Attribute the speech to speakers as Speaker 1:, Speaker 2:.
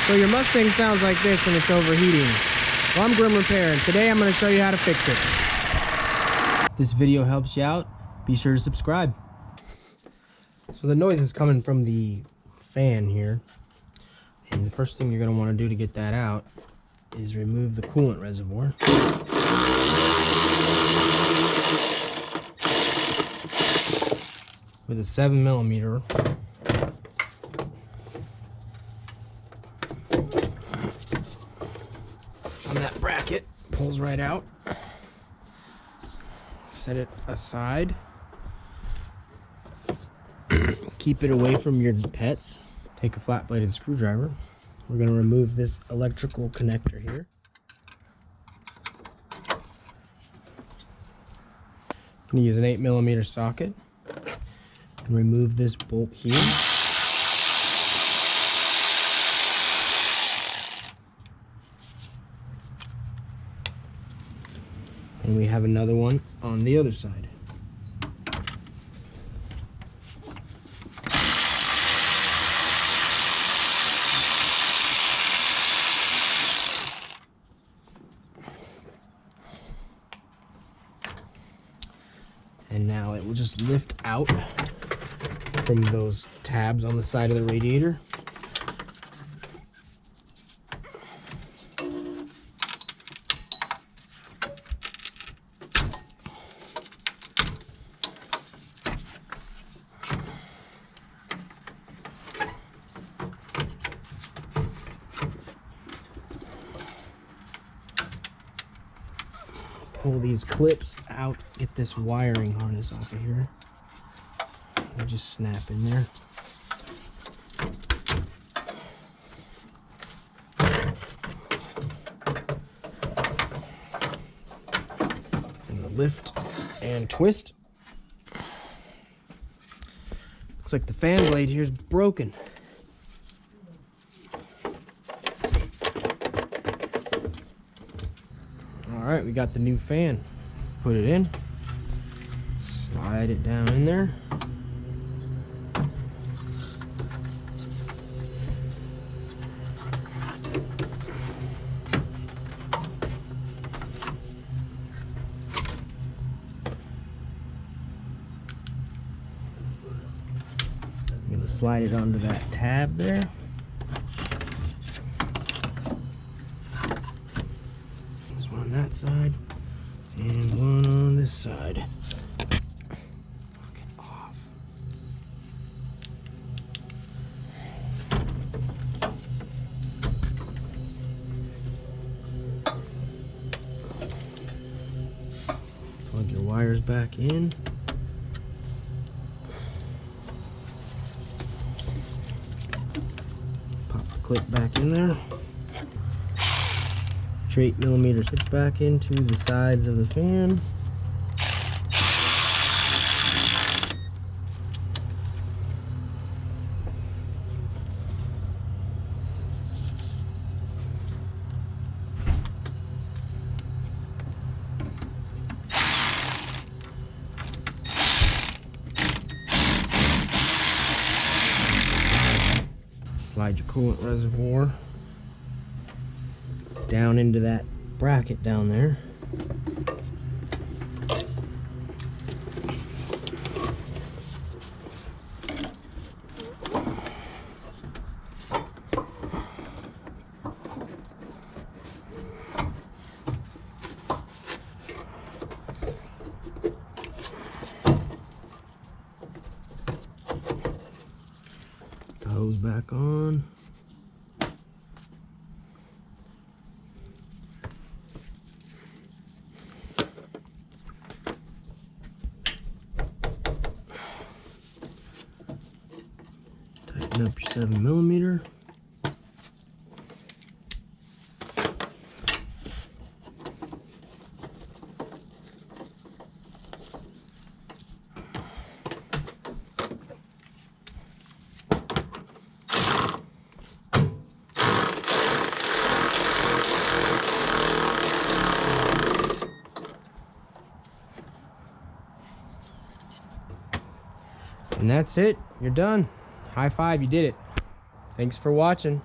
Speaker 1: So your Mustang sounds like this and it's overheating. Well, I'm Grim Repair, and today I'm going to show you how to fix it. If this video helps you out, be sure to subscribe. So the noise is coming from the fan here. And the first thing you're going to want to do to get that out is remove the coolant reservoir. With a 7mm. On that bracket, pulls right out. Set it aside. Keep it away from your pets. Take a flat-bladed screwdriver. We're going to remove this electrical connector here. I'm going to use an 8mm socket and remove this bolt here. And we have another one on the other side. And now it will just lift out from those tabs on the side of the radiator. Pull these clips out, get this wiring harness off of here. And just snap in there. And lift and twist. Looks like the fan blade here is broken. Alright, we got the new fan. Put it in. Slide it down in there. I'm going to slide it onto that tab there. On that side and one on this side. Knock it off. Plug your wires back in. Pop the clip back in there. 8mm sits back into the sides of the fan. Slide your coolant reservoir down into that bracket down there. The hose back on. Tighten up your 7mm. And that's it. You're done. High five, you did it. Thanks for watching.